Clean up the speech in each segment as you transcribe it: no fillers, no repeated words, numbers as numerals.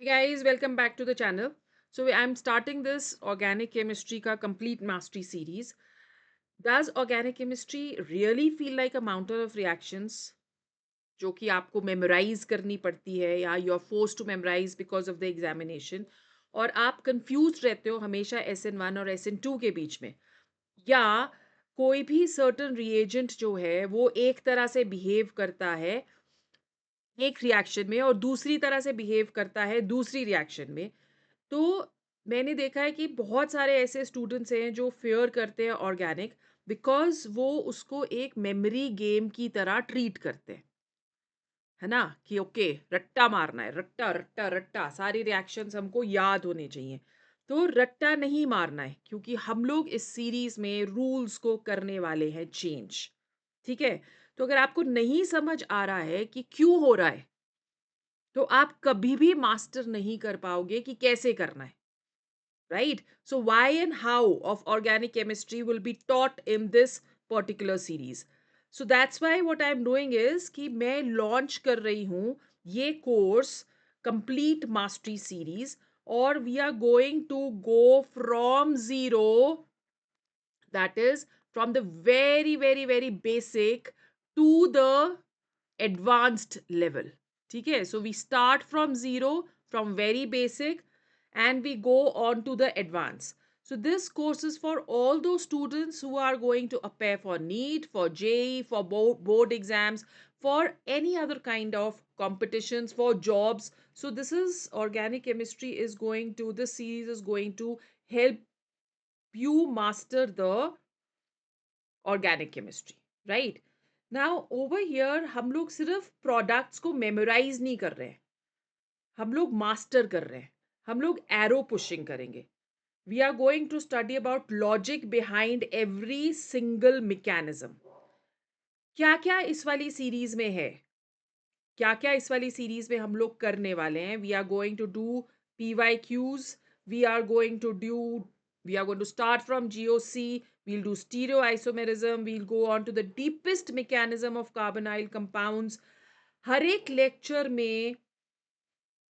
Hey guys, welcome back to the channel. So I'm starting this organic chemistry ka complete mastery series. Does organic chemistry really feel like a mountain of reactions जो कि आपको memorise करनी पड़ती है या you are force to memorise because of the examination और आप confuse रहते हो हमेशा SN1 और SN2 के बीच में या कोई भी सर्टन रिएजेंट जो है वो एक तरह से बिहेव करता है एक रिएक्शन में और दूसरी तरह से बिहेव करता है दूसरी रिएक्शन में। तो मैंने देखा है कि बहुत सारे ऐसे स्टूडेंट्स हैं जो फेयर करते हैं ऑर्गेनिक बिकॉज वो उसको एक मेमोरी गेम की तरह ट्रीट करते हैं, है ना? कि ओके, रट्टा मारना है, रट्टा रट्टा रट्टा, सारी रिएक्शंस हमको याद होने चाहिए। तो रट्टा नहीं मारना है क्योंकि हम लोग इस सीरीज में रूल्स को करने वाले हैं चेंज। ठीक है? तो अगर आपको नहीं समझ आ रहा है कि क्यों हो रहा है, तो आप कभी भी मास्टर नहीं कर पाओगे कि कैसे करना है। Right? So, why and how of organic chemistry will be taught in this particular series. So that's why what I'm doing is कि मैं launch कर रही हूँ ये course complete mastery series और we are going to go from zero, that is from the very basic to the advanced level. ठीक है? So we start from zero, from very basic, and we go on to the advanced. So this course is for all those students who are going to appear for NEET, for JEE, for board exams, for any other kind of competitions, for jobs. So this is organic chemistry is going to, this series is going to help you master the organic chemistry, right? Now over here हम लोग सिर्फ products को memorize नहीं कर रहे हैं, हम लोग master कर रहे हैं, हम लोग arrow pushing करेंगे. We are going to study about logic behind every single mechanism. क्या क्या इस वाली सीरीज में है, क्या क्या इस वाली सीरीज में हम लोग करने वाले हैं? We are going to do PYQs, we are going to do, we are going to start from GOC, we'll do stereoisomerism, we'll go on to the deepest mechanism of carbonyl compounds. हर एक lecture में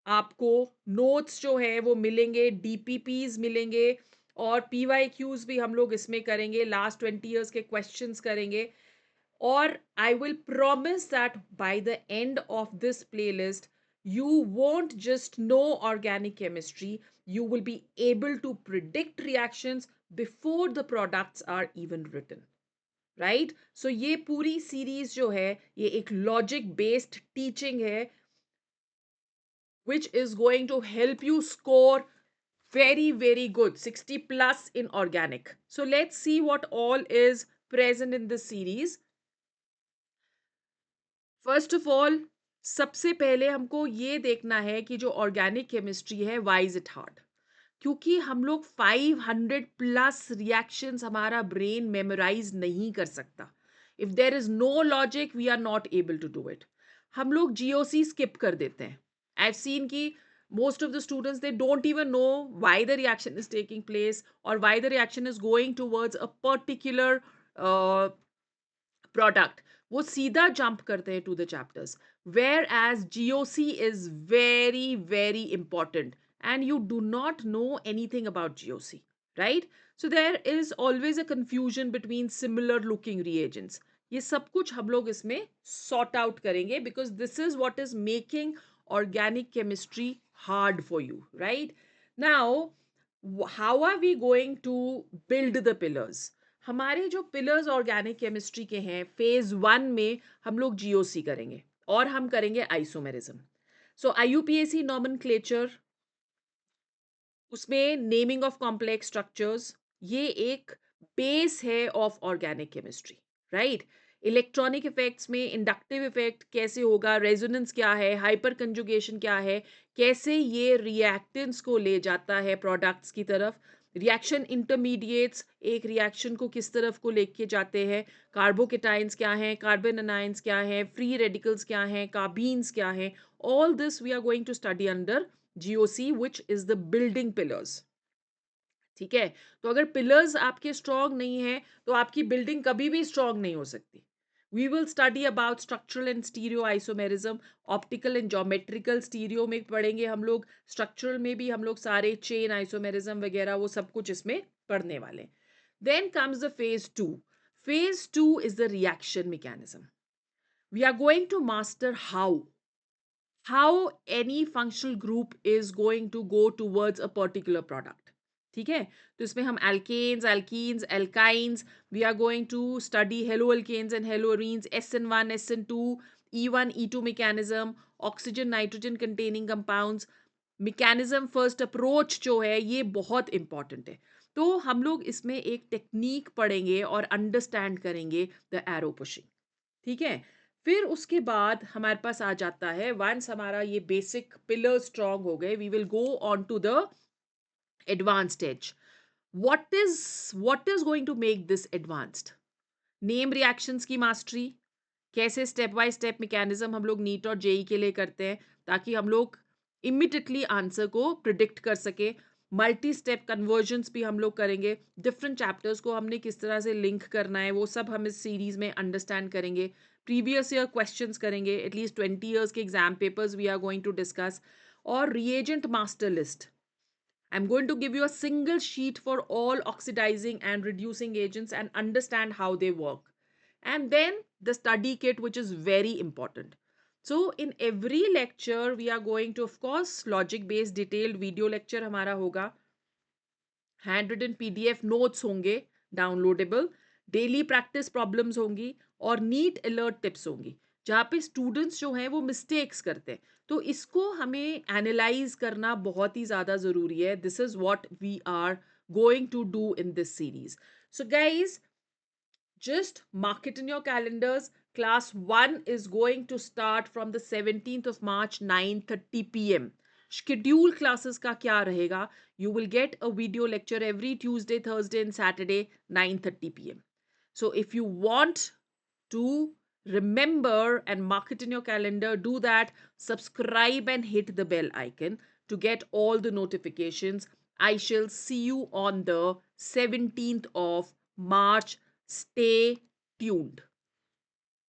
आपको notes जो है वो मिलेंगे, DPPs मिलेंगे और PYQs भी हम लोग इसमें करेंगे, लास्ट 20 years के क्वेश्चंस करेंगे। Or I will promise that by the end of this playlist, you won't just know organic chemistry, you will be able to predict reactions before the products are even written. Right? So ये पूरी series जो है ये एक logic based teaching है which is going to help you score very good 60 plus in organic. So let's see what all is present in this series. First of all, सबसे पहले हमको ये देखना है कि जो ऑर्गेनिक केमिस्ट्री है वाई इज इट हार्ड, क्योंकि हम लोग 500 प्लस रिएक्शंस हमारा ब्रेन मेमोराइज नहीं कर सकता. If there is no logic we are not able to do it. हम लोग GOC स्किप कर देते हैं. आई हैव सीन कि most of the students they don't even know why the reaction is taking place or why the reaction is going towards a particular uh, product. वो सीधा jump करते हैं to the chapters, where as GOC is very important and you do not know anything about GOC, right? So there is always a confusion between similar looking reagents. ये सब कुछ हम लोग इसमें सॉर्ट आउट करेंगे because this is what is making organic chemistry hard for you, right? Now how are we going to build the pillars? हमारे जो pillars organic chemistry के हैं, फेज 1 में हम लोग GOC करेंगे और हम करेंगे आइसोमेरिज्म. सो IUPAC नॉमेनक्लेचर, उसमें नेमिंग ऑफ कॉम्प्लेक्स स्ट्रक्चर्स, ये एक बेस है of organic chemistry, right? Electronic effects में इंडक्टिव इफेक्ट कैसे होगा, रेजोनेंस क्या है, हाइपर कंजुगेशन क्या है, कैसे ये रिएक्टेंट्स को ले जाता है प्रोडक्ट्स की तरफ, रिएक्शन इंटरमीडिएट्स एक रिएक्शन को किस तरफ को लेके जाते हैं, कार्बोकेटाइंस क्या हैं, कार्बन एनाइंस क्या हैं, फ्री रेडिकल्स क्या हैं, कार्बीन्स क्या हैं, all this we are going to study under GOC which is the building pillars. ठीक है? तो अगर पिलर्स आपके स्ट्रांग नहीं है तो आपकी बिल्डिंग कभी भी स्ट्रांग नहीं हो सकती. We will study about structural and stereoisomerism, optical and geometrical stereo में पढ़ेंगे हम लोग, structural में भी हम लोग सारे chain isomerism वगैरह वो सब कुछ इसमें पढ़ने वाले. Then comes the phase 2. Phase 2 is the reaction mechanism. We are going to master how any functional group is going to go towards a particular product. ठीक है, तो इसमें हम alkanes, alkenes, alkynes, we are going to study haloalkanes and haloarenes, SN1, SN2, E1, E2 mechanism, oxygen nitrogen containing compounds. mechanism first approach जो है ये बहुत important है. तो हम लोग इसमें एक टेक्निक पढ़ेंगे और अंडरस्टैंड करेंगे द एरो पुशिंग. ठीक है, फिर उसके बाद हमारे पास आ जाता है, वंस हमारा ये बेसिक पिलर स्ट्रांग हो गए, we will go on to the advance stage. What is going to make this advanced? Name reactions की मास्टरी. कैसे स्टेप बाय स्टेप मैकेनिज्म हम लोग नीट और जेई के लिए करते हैं ताकि हम लोग इमिडिएटली आंसर को प्रिडिक्ट कर सके. मल्टी स्टेप कन्वर्जन्स भी हम लोग करेंगे. डिफरेंट चैप्टर्स को हमने किस तरह से लिंक करना है वो सब हम इस सीरीज में अंडरस्टैंड करेंगे. प्रीवियस ईयर क्वेश्चंस करेंगे, एटलीस्ट 20 years के exam papers we are going to discuss. और reagent master list. I'm going to give you a single sheet for all oxidizing and reducing agents and understand how they work. And then the study kit, which is very important. So in every lecture, we are going to, of course, logic-based detailed video lecture हमारा होगा. Handwritten PDF notes होंगे downloadable. Daily practice problems होंगी और NEET alert tips होंगी जहाँ पे students जो हैं वो मिस्टेक्स करते हैं. तो इसको हमें एनालाइज करना बहुत ही ज़्यादा ज़रूरी है. This is what we are going to do in this series. So guys, just mark it in your calendars. Class 1 is going to start from the 17th of March, 9:30 p.m. Schedule classes का क्या रहेगा? You will get a video lecture every Tuesday, Thursday and Saturday, 9:30 p.m. So if you want to remember and mark it in your calendar, do that. Subscribe and hit the bell icon to get all the notifications. I shall see you on the 17th of March. Stay tuned.